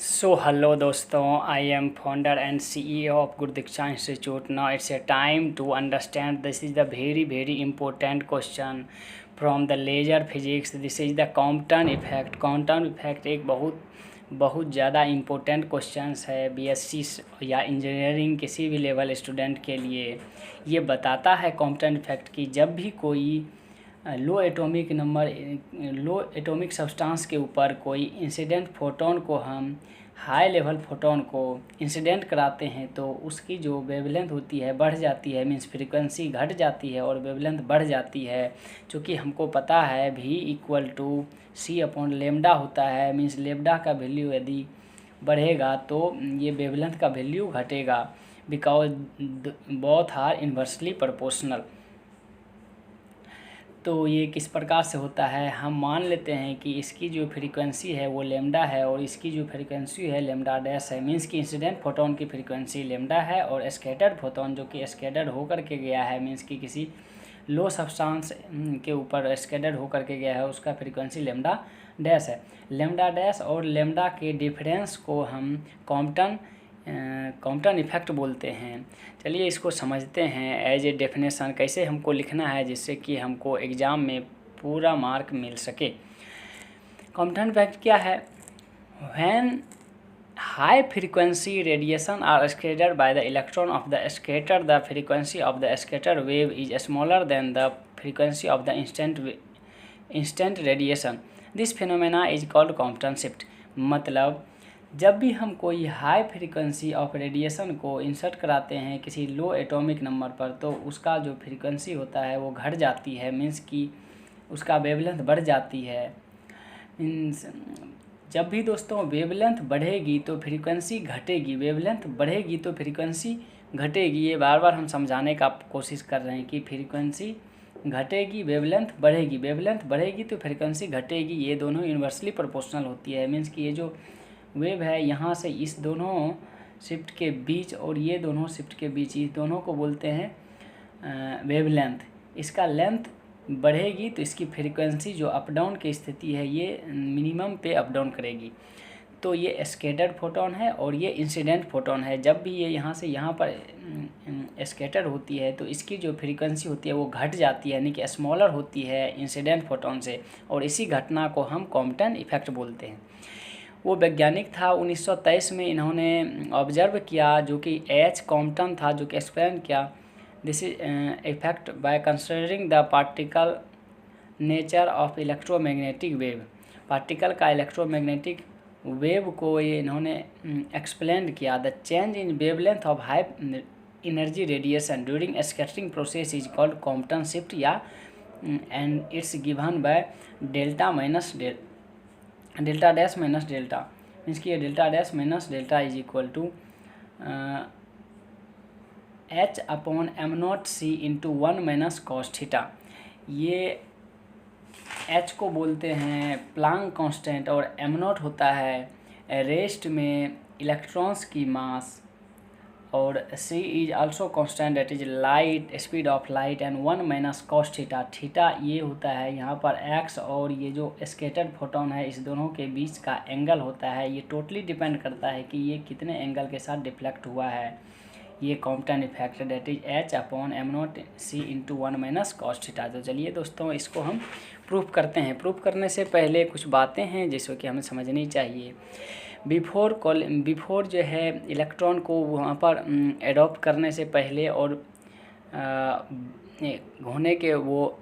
So hello दोस्तों, I am founder and CEO of Gurdiksha Institute. Now it's a time to understand this is the very important question from the laser physics. This is the Compton effect. Compton effect एक बहुत ज़्यादा important questions है BSc या engineering किसी भी level student के लिए। ये बताता है कॉम्पटन इफेक्ट की जब भी कोई लो एटॉमिक सब्सटेंस के ऊपर कोई इंसिडेंट फोटोन को हम हाई लेवल फोटोन को इंसिडेंट कराते हैं तो उसकी जो वेवलेंथ होती है बढ़ जाती है, मीन्स फ्रीक्वेंसी घट जाती है और वेवलेंथ बढ़ जाती है। क्योंकि हमको पता है V = C/λ होता है, मीन्स लेमडा का वैल्यू यदि बढ़ेगा तो ये वेवलेंथ का वैल्यू घटेगा, because both are inversely proportional. तो ये किस प्रकार से होता है, हम मान लेते हैं कि इसकी जो फ्रीक्वेंसी है वो लेमडा है और इसकी जो फ्रीक्वेंसी है लेमडा डैश है, मीन्स कि इंसिडेंट फोटोन की फ्रीक्वेंसी लेमडा है और स्कैटर्ड फोटोन जो कि स्कैटर्ड होकर के गया है, मीन्स कि किसी लो सब्सटेंस के ऊपर स्कैटर्ड होकर के गया है, उसका फ्रीक्वेंसी लेमडा डैश है। लेमडा डैश और लेमडा के डिफरेंस को हम कॉम्पटन इफेक्ट बोलते हैं। चलिए इसको समझते हैं एज ए डेफिनेशन कैसे हमको लिखना है जिससे कि हमको एग्ज़ाम में पूरा मार्क मिल सके। कॉम्पटन इफेक्ट क्या है? When high frequency radiation are scattered by the electron of the scatter, the frequency of the scatter wave is smaller than the frequency of the instant radiation, this phenomena is called Compton shift. मतलब जब भी हम कोई high frequency of radiation को insert कराते हैं किसी लो atomic number पर तो उसका जो फ्रीक्वेंसी होता है वो घट जाती है, मीन्स कि उसका वेवलेंथ बढ़ जाती है। मीन्स जब भी दोस्तों वेवलेंथ बढ़ेगी तो फ्रीक्वेंसी घटेगी, वेवलेंथ बढ़ेगी तो फ्रीक्वेंसी घटेगी। ये बार बार हम समझाने का कोशिश कर रहे हैं कि फ्रीक्वेंसी घटेगी, वेवलेंथ बढ़ेगी, वेवलेंथ बढ़ेगी तो फ्रीक्वेंसी घटेगी। ये दोनों यूनिवर्सली प्रोपोर्शनल होती है, मीन्स कि ये जो वेव है यहाँ से इस दोनों शिफ्ट के बीच और ये दोनों शिफ्ट के बीच, इस दोनों को बोलते हैं वेवलेंथ। इसका लेंथ बढ़ेगी तो इसकी फ्रीक्वेंसी जो अप डाउन की स्थिति है ये मिनिमम पे अप डाउन करेगी। तो ये स्कैटर्ड फोटोन है और ये इंसिडेंट फोटोन है। जब भी ये यहाँ से यहाँ पर स्कैटर होती है तो इसकी जो फ्रीक्वेंसी होती है वो घट जाती है, यानी कि स्मॉलर होती है इंसिडेंट फोटोन से, और इसी घटना को हम कॉम्पटन इफेक्ट बोलते हैं। वो वैज्ञानिक था 1923 में, इन्होंने ऑब्जर्व किया जो कि एच कॉम्पटन था, जो कि एक्सप्लेन किया this is effect by considering the particle nature of electromagnetic wave. Particle का इलेक्ट्रोमैग्नेटिक वेव को ये इन्होंने एक्सप्लेन किया। The change in wavelength of high energy radiation during scattering process is called Compton shift या and it's given by delta dash minus delta, means कि ये delta dash minus delta is equal to H/m0c into 1 - cos theta. ये H को बोलते हैं Planck constant और m0 होता है रेस्ट में इलेक्ट्रॉन्स की मास, और c is also constant that is light speed of light, and 1 - cos theta. Theta ये होता है यहाँ पर x, और ये जो स्कैटर्ड फोटोन है इस दोनों के बीच का एंगल होता है। ये टोटली डिपेंड करता है कि ये कितने एंगल के साथ डिफ्लेक्ट हुआ है। ये Compton effect that is H/m0c into 1 - cos theta. तो चलिए दोस्तों इसको हम प्रूफ करते हैं। प्रूफ करने से पहले कुछ बातें हैं जिसको कि हमें समझनी चाहिए। बिफोर जो है इलेक्ट्रॉन को वहाँ पर एडॉप्ट करने से पहले और होने के वो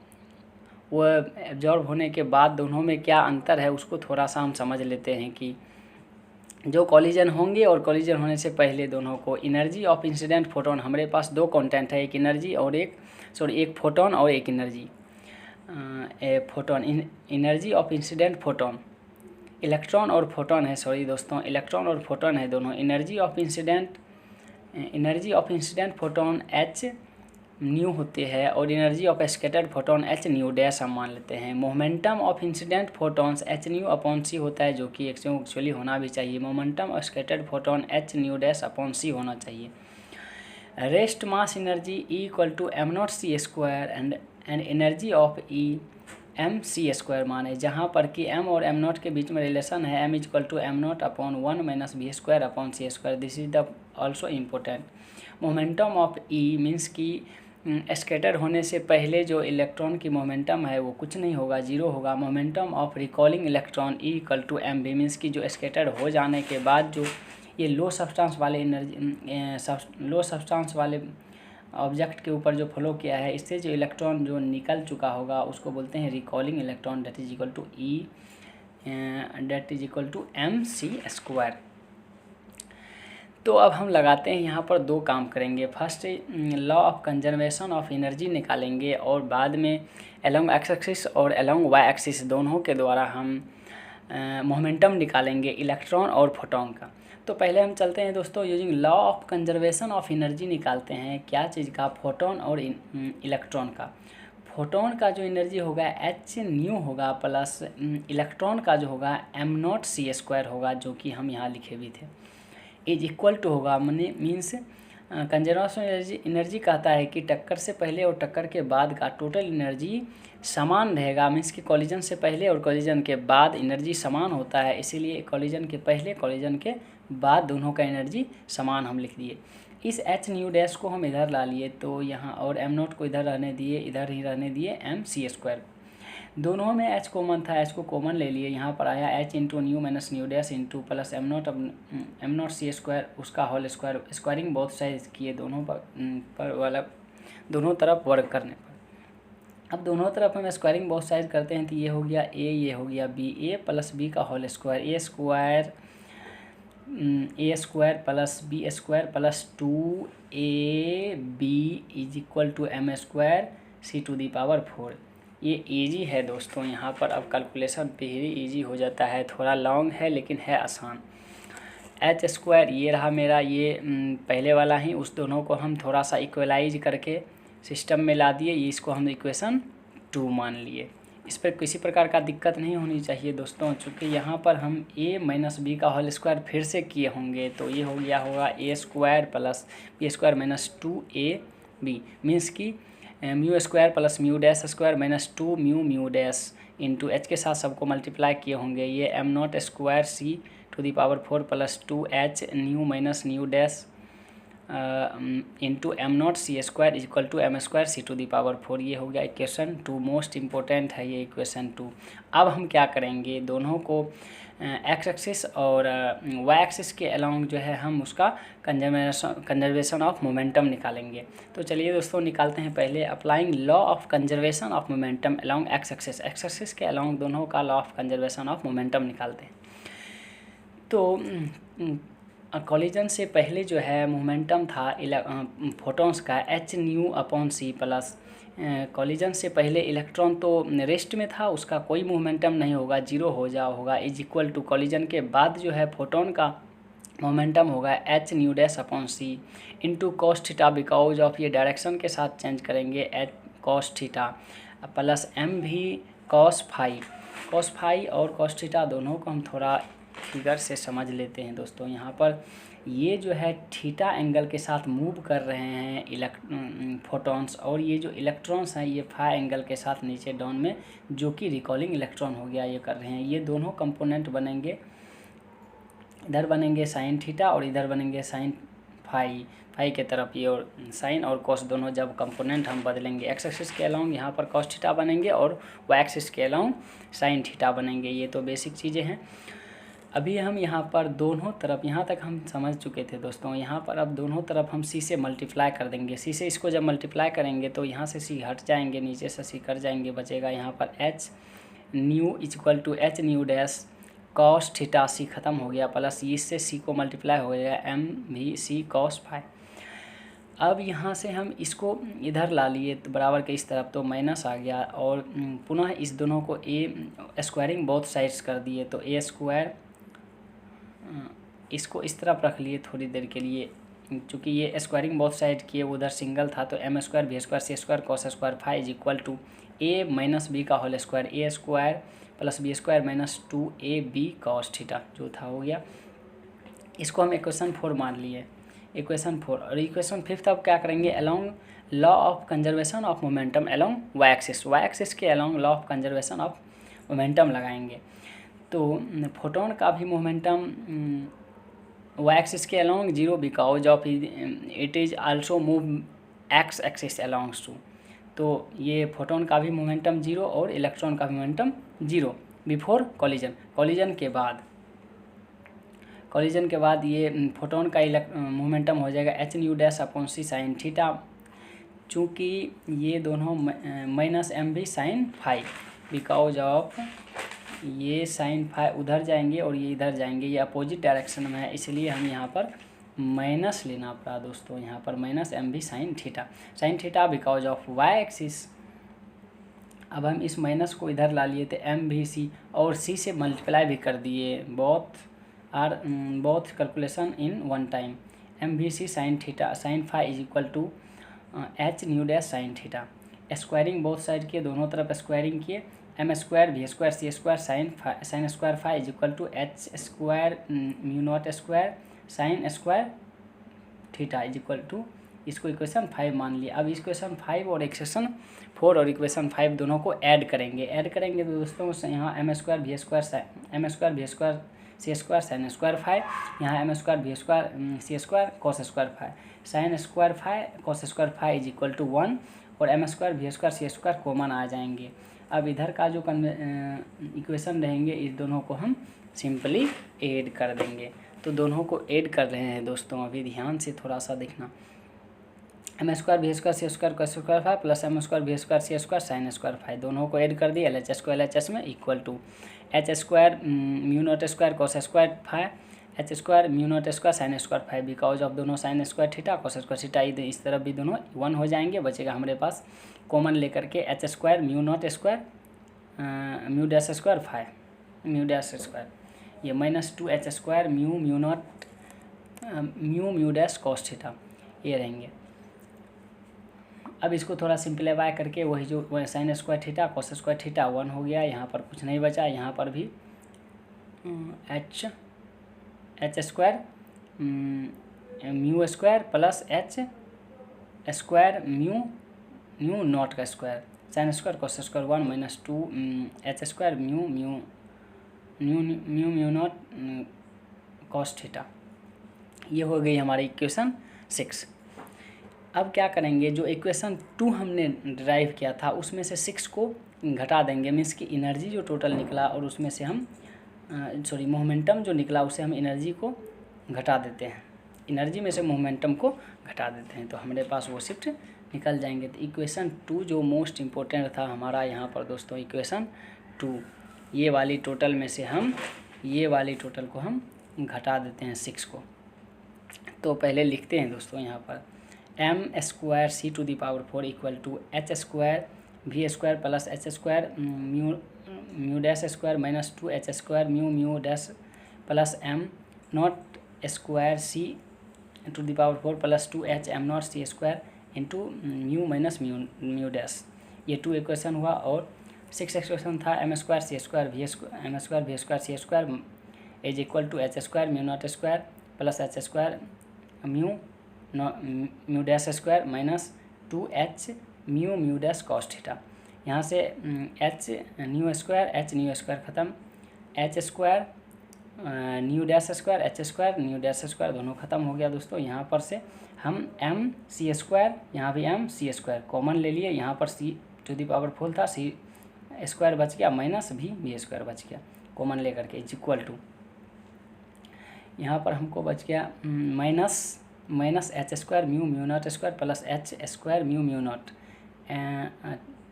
एब्जॉर्ब होने के बाद दोनों में क्या अंतर है उसको थोड़ा सा हम समझ लेते हैं कि जो कॉलिजन होंगे और कॉलिजन होने से पहले दोनों को एनर्जी ऑफ इंसिडेंट फोटोन, हमारे पास दो कंटेंट है, एक एनर्जी और एक फोटोन और एक energy. Photon energy of incident photon, electron और फोटोन है, सॉरी दोस्तों इलेक्ट्रॉन और फोटोन है दोनों। Energy of incident photon H new होते हैं और energy of scattered photon H new dash हम मान लेते हैं। Momentum of incident photons H new upon C होता है, जो कि एक्चुअली होना भी चाहिए। Momentum of scattered photon H new dash upon C होना चाहिए। Rest mass energy E = m0c² and energy of E M C square माने, जहाँ पर कि एम और एम नॉट के बीच में रिलेशन है M equal to M not upon 1 minus B square upon C square. This is the also important. Momentum of E means कि scatter होने से पहले जो इलेक्ट्रॉन की मोमेंटम है वो कुछ नहीं होगा, जीरो होगा। Momentum of recoiling electron E equal to M B means कि जो स्कैटर हो जाने के बाद जो ये लो सब्सटेंस वाले ऑब्जेक्ट के ऊपर जो फ्लो किया है, इससे जो इलेक्ट्रॉन जो निकल चुका होगा उसको बोलते हैं recoiling electron, that is equal to E that is equal to M C square. तो अब हम लगाते हैं यहाँ पर दो काम करेंगे। First law of conservation of energy निकालेंगे और बाद में अलोंग एक्स एक्सिस और अलोंग वाई एक्सिस दोनों के द्वारा हम मोमेंटम निकालेंगे इलेक्ट्रॉन और फोटोन का। तो पहले हम चलते हैं दोस्तों, using law of conservation of energy निकालते हैं क्या चीज़ का, फोटोन और इलेक्ट्रॉन का। फोटोन का जो एनर्जी होगा एच न्यू होगा प्लस इलेक्ट्रॉन का जो होगा एम नॉट सी स्क्वायर होगा, जो कि हम यहाँ लिखे भी थे, इज इक्वल टू होगा मने मीन्स कंजर्वेशन एनर्जी कहता है कि टक्कर से पहले और टक्कर के बाद का टोटल एनर्जी समान रहेगा। मीन्स कि कॉलिजन से पहले और कॉलिजन के बाद एनर्जी समान होता है, इसीलिए कॉलिजन के पहले कॉलिजन के बाद दोनों का एनर्जी समान हम लिख दिए। इस एच न्यू डैश को हम इधर ला लिए तो यहाँ, और एम नॉट को इधर रहने दिए, इधर ही रहने दिए एम सी स्क्वायर। दोनों में एच कॉमन था, एच को कॉमन ले लिए, यहाँ पर आया H into nu minus nu dash into plus M not C square उसका होल स्क्वायर। स्क्वायरिंग बहुत साइज किए दोनों पर वाला दोनों तरफ वर्क करने पर। अब दोनों तरफ हम स्क्वायरिंग बहुत साइज करते हैं तो ये हो गया ए, ये हो गया बी, ए प्लस बी का whole square, A square plus B square plus 2ab is equal to M square C to the power 4। ये इजी है दोस्तों, यहाँ पर अब कैलकुलेशन पे ही इजी हो जाता है, थोड़ा लॉन्ग है लेकिन है आसान। एच स्क्वायर ये रहा मेरा, ये पहले वाला ही, उस दोनों को हम थोड़ा सा इक्वलाइज करके सिस्टम में ला दिए, ये इसको हम इक्वेशन 2 मान लिए। इस पर किसी प्रकार का दिक्कत नहीं होनी चाहिए दोस्तों, चूँकि यहाँ पर हम a माइनस बी का होल स्क्वायर फिर से किए होंगे तो ये हो गया होगा A square plus B square minus 2ab means की mu square plus mu dash square minus 2 mu dash into H के साथ सबको मल्टीप्लाई किए होंगे, ये M not square C to the power 4 plus 2h nu minus nu dash into M not C square equal to M square C to the power 4। ये हो गया equation 2, most important है ये इक्वेशन 2। अब हम क्या करेंगे, दोनों को एक्स एक्सिस और वाई एक्सिस के अलोंग जो है हम उसका कंजर्वेशन ऑफ मोमेंटम निकालेंगे। तो चलिए दोस्तों निकालते हैं। पहले applying law of conservation of momentum along x axis, x axis के अलोंग दोनों का law of conservation of momentum निकालते हैं। तो कॉलिजन से पहले जो है मोमेंटम था फोटॉन्स का H nu upon C plus, collision से पहले इलेक्ट्रॉन तो रेस्ट में था, उसका कोई मोमेंटम नहीं होगा, जीरो होगा, इज इक्वल टू कॉलिजन के बाद जो है फोटोन का मोमेंटम होगा H nu dash upon C into cos theta, because of ये डायरेक्शन के साथ चेंज करेंगे, H cos theta plus M v cos phi और कॉस थीटा दोनों को हम थोड़ा फिगर से समझ लेते हैं दोस्तों। यहाँ पर ये जो है थीटा एंगल के साथ मूव कर रहे हैं फोटॉन्स, और ये जो इलेक्ट्रॉन्स हैं ये फाई एंगल के साथ नीचे डाउन में, जो कि रिकॉलिंग इलेक्ट्रॉन हो गया, ये कर रहे हैं। ये दोनों कंपोनेंट बनेंगे, इधर बनेंगे साइन थीटा और इधर बनेंगे साइन फाई के तरफ ये, और साइन और कॉस दोनों जब कंपोनेंट हम बदलेंगे, एक्स एक्सिस के अलाउंग यहाँ पर कॉस थीटा बनेंगे और वाई एक्सिस के अलाउंग साइन थीटा बनेंगे। ये तो बेसिक चीज़ें हैं। अभी हम यहाँ पर दोनों तरफ, यहाँ तक हम समझ चुके थे दोस्तों, यहाँ पर अब दोनों तरफ हम सी से मल्टीप्लाई कर देंगे। सी से इसको जब मल्टीप्लाई करेंगे तो यहाँ से सी हट जाएंगे, नीचे से सी कट जाएंगे, बचेगा यहाँ पर H nu equal to H nu dash cos theta, C ख़त्म हो गया, प्लस इससे सी को मल्टीप्लाई हो गया एम भी सी कॉस फाई। अब यहाँ से हम इसको इधर ला लिए तो बराबर के इस तरफ, तो माइनस आ गया, और पुनः इस दोनों को ए स्क्वायरिंग बोथ साइड्स कर दिए, तो ए स्क्वायर इसको इस तरफ रख लिए थोड़ी देर के लिए, चूँकि ये स्क्वायरिंग बोथ साइड किए, उधर सिंगल था, तो एम स्क्वायर भी square C square cos square phi is equal to A minus B का whole square, A square plus B square minus 2ab cos theta जो था हो गया। इसको हम इक्वेशन 4 मान लिए। इक्वेशन 4। और इक्वेशन 5 अब क्या करेंगे, along law of conservation of momentum along Y axis, Y axis के along law of conservation of momentum लगाएंगे। तो फोटोन का भी मोमेंटम वाई एक्सिस के along zero because of it is also move X axis along to. तो ये photon का भी मोमेंटम जीरो और इलेक्ट्रॉन का भी momentum zero before collision. Collision के बाद ये फोटोन का मोमेंटम हो जाएगा एच न्यू डैश अपॉन सी साइन थीटा, चूँकि ये दोनों minus M v sine phi, because of ये साइन फाई उधर जाएंगे और ये इधर जाएंगे, ये अपोजिट डायरेक्शन में है, इसलिए हम यहाँ पर माइनस लेना पड़ा दोस्तों। यहाँ पर minus M v sine theta because of Y axis. अब हम इस माइनस को इधर ला लिए थे, एम भी सी और सी से मल्टीप्लाई भी कर दिए, both calculation in one time. M V C sine theta sine phi is equal to H nu dash sine theta. Squaring both side किए, दोनों तरफ स्क्वायरिंग किए, एम स्क्वायर भी square C square sine square phi is equal to H square mu not square sine square theta is equal to, इसको equation 5 मान लिया। अब equation 5 और इक्वेशन 4 और इक्वेशन 5 दोनों को ऐड करेंगे तो दोस्तों यहाँ एम स्क्वायर भी square C square sine square phi, यहाँ एम स्क्वायर भी square C square cos square phi, sine square phi cos square phi is equal to 1 और एम स्क्वायर भी स्क्वायर सी स्क्वायर कॉमन आ जाएंगे। अब इधर का जो इक्वेशन रहेंगे इस दोनों को हम सिंपली ऐड कर देंगे। तो दोनों को ऐड कर रहे हैं दोस्तों, अभी ध्यान से थोड़ा सा देखना। एम स्क्वायर भी square C square cos square phi plus M square भी square C square sine square phi, दोनों को ऐड कर दिया, LHS को LHS में equal to H square mu not square cos square phi H square mu not square sine square phi, because of दोनों sine square theta cos square theta, इस तरफ भी दोनों 1 हो जाएंगे, बचेगा हमारे पास कॉमन लेकर के H square mu not square mu dash square phi mu dash square, ये -2 H square mu not mu dash cos theta, ये रहेंगे। अब इसको थोड़ा सिंप्लीफाई करके वही जो sine square theta cos square theta 1 हो गया, यहाँ पर कुछ नहीं बचा, यहाँ पर भी H square mu square plus H square mu nought का square sine square cos square 1 -2 H square mu nought cos theta, ये हो गई हमारी इक्वेशन 6। अब क्या करेंगे, जो इक्वेशन 2 हमने ड्राइव किया था उसमें से 6 को घटा देंगे, मीन्स की एनर्जी जो टोटल निकला और उसमें से हम मोमेंटम जो निकला उसे हम एनर्जी को घटा देते हैं, एनर्जी में से मोमेंटम को घटा देते हैं, तो हमारे पास वो शिफ्ट निकल जाएंगे। तो इक्वेशन 2 जो मोस्ट इम्पोर्टेंट था हमारा यहाँ पर दोस्तों, इक्वेशन 2 ये वाली टोटल में से हम ये वाली टोटल को हम घटा देते हैं 6 को। तो पहले लिखते हैं दोस्तों यहाँ पर M square C to the power 4 equal to H square we square plus H square mu dash square -2 H square mu dash plus M not square C to the power 4 plus 2 H M not C square into mu minus mu dash, ये 2 equation हुआ। और 6 equation था M square C square we square C square is equal to H square mu not square plus H square mu dash square -2 H mu dash cos theta, यहाँ से H new square ख़त्म, H square nu dash square H square nu dash square दोनों ख़त्म हो गया दोस्तों। यहाँ पर से हम एम सी स्क्वायर, यहाँ भी एम सी स्क्वायर कॉमन ले लिए, यहाँ पर सी टू दी पावर 4 था, सी स्क्वायर बच गया माइनस भी स्क्वायर बच गया कॉमन लेकर के इज इक्वल टू, यहाँ पर हमको बच गया minus H square mu not square plus H square mu not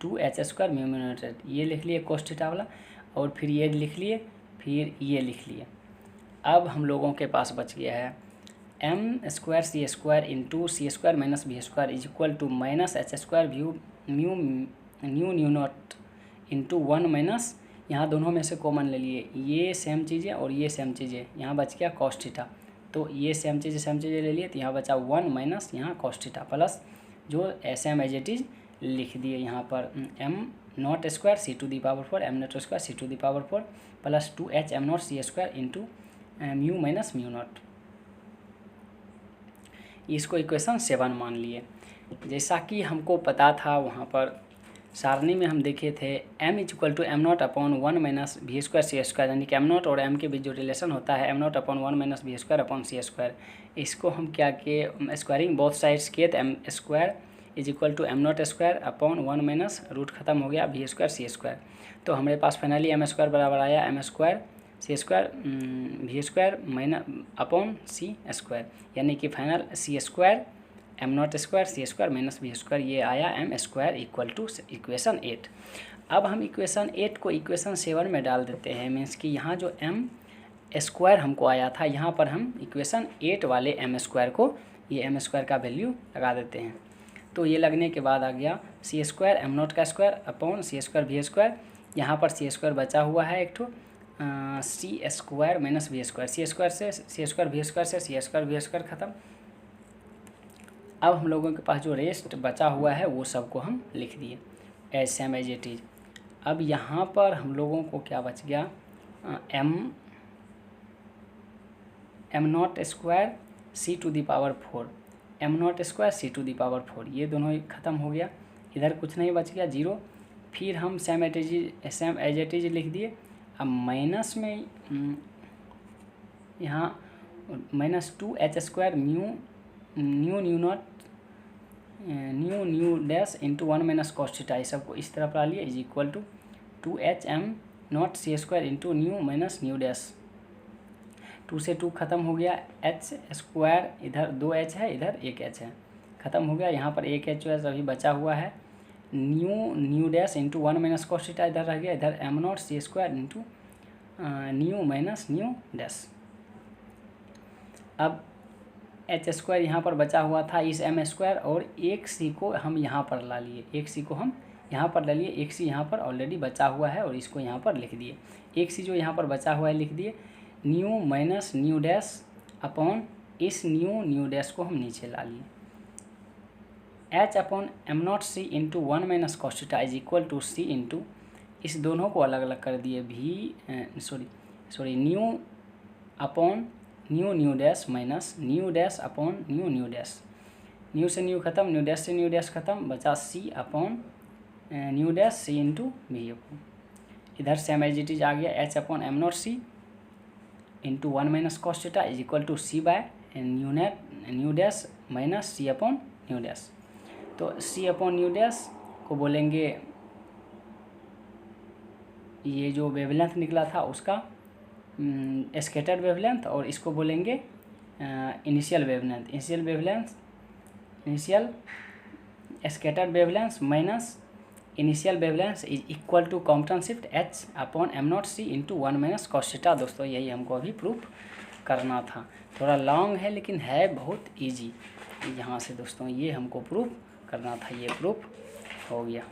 2 H square mu not, ये लिख लिए कोस थीटा वाला, और फिर ये लिख लिए, फिर ये लिख लिए। अब हम लोगों के पास बच गया है M square C square into C square minus B square is equal to minus H square mu not into 1 minus, यहाँ दोनों में से कॉमन ले लिए, ये सेम चीज़ें और ये सेम चीज़ें, यहाँ बच गया कॉस थीटा, तो ये सेम चीज़ें ले लिए, तो यहाँ बचा 1 माइनस यहाँ कॉस थीटा प्लस जो सेम एज इट इज लिख दिए यहाँ पर M not square C to the power 4 M not square C to the power 4 plus 2 H M not C square into mu minus mu not, इसको equation 7 मान लिए। जैसा कि हमको पता था वहाँ पर सारणी में हम देखे थे m equal to M not upon 1 minus we square C square, यानी कि एम नॉट और m के बीच जो रिलेशन होता है M not upon 1 minus we square upon C square, इसको हम क्या किए, स्क्वायरिंग बोथ साइड्स किए तो M square is equal to M not square upon 1 minus root खत्म हो गया वी स्क्वायर सी स्क्वायर। तो हमारे पास फाइनली एम स्क्वायर बराबर आया M square C square we square minus upon C square, यानी कि final C square M not square C square minus we square, ये आया M square equal to equation 8। अब हम इक्वेशन 8 को इक्वेशन 7 में डाल देते हैं, मीन्स कि यहाँ जो एम स्क्वायर हमको आया था यहाँ पर हम इक्वेशन 8 वाले एम स्क्वायर को, ये एम स्क्वायर का वैल्यू लगा देते हैं। तो ये लगने के बाद आ गया सी स्क्वायर एम नॉट का square upon C square we square, यहाँ पर सी स्क्वायर बचा हुआ है एक ठो C square minus we square, C square से सी स्क्वायर वी स्क्वायर से सी स्क्वायर वी स्क्वायर खत्म। अब हम लोगों के पास जो रेस्ट बचा हुआ है वो सबको हम लिख दिए as same as it is. अब यहाँ पर हम लोगों को क्या बच गया, M not square C to the power 4, M not square C to the power 4, ये दोनों ही ख़त्म हो गया, इधर कुछ नहीं बच गया 0। फिर हम सेम एज इट इज लिख दिए। अब माइनस में यहाँ minus 2h square nu dash into 1 minus cos theta, इस सबको इस तरफ ला लिए is equal to 2h M not C square into nu minus nu dash, 2 से 2 खत्म हो गया, h स्क्वायर इधर 2h है इधर 1h है, ख़त्म हो गया। यहाँ पर 1h जो है अभी बचा हुआ है, nu dash into 1 minus cos theta इधर रह गया, इधर M not C square into nu minus nu dash. अब एच स्क्वायर यहाँ पर बचा हुआ था इस एम स्क्वायर, और एक सी को हम यहाँ पर ला लिए, एक सी को हम यहाँ पर ले लिए, एक सी यहाँ पर ऑलरेडी बचा हुआ है और इसको यहाँ पर लिख दिए, एक सी जो यहाँ पर बचा हुआ है लिख दिए, nu minus nu dash upon इस न्यू डैश को हम नीचे ला लिए, H upon M not C into 1 minus cos theta is equal to C into, इस दोनों को अलग अलग कर दिए, nu upon nu dash minus nu dash upon nu dash, nu से न्यू खत्म, न्यू डैश से न्यू डैश खत्म, बचा C upon nu dash C into V upon, इधर सेम एज इट इज आ गया H upon M not C into 1 minus cos theta is equal to C by nu dash minus C upon nu dash. तो C upon nu dash को बोलेंगे ये जो wavelength निकला था उसका स्कैटर्ड वेवलेंथ, और इसको बोलेंगे initial scattered wavelength minus initial wavelength is equal to Compton shift H upon M not C into 1 minus cos theta. दोस्तों यही हमको अभी प्रूफ करना था, थोड़ा लॉन्ग है लेकिन है बहुत इजी। यहाँ से दोस्तों ये हमको प्रूफ करना था, ये प्रूफ हो गया।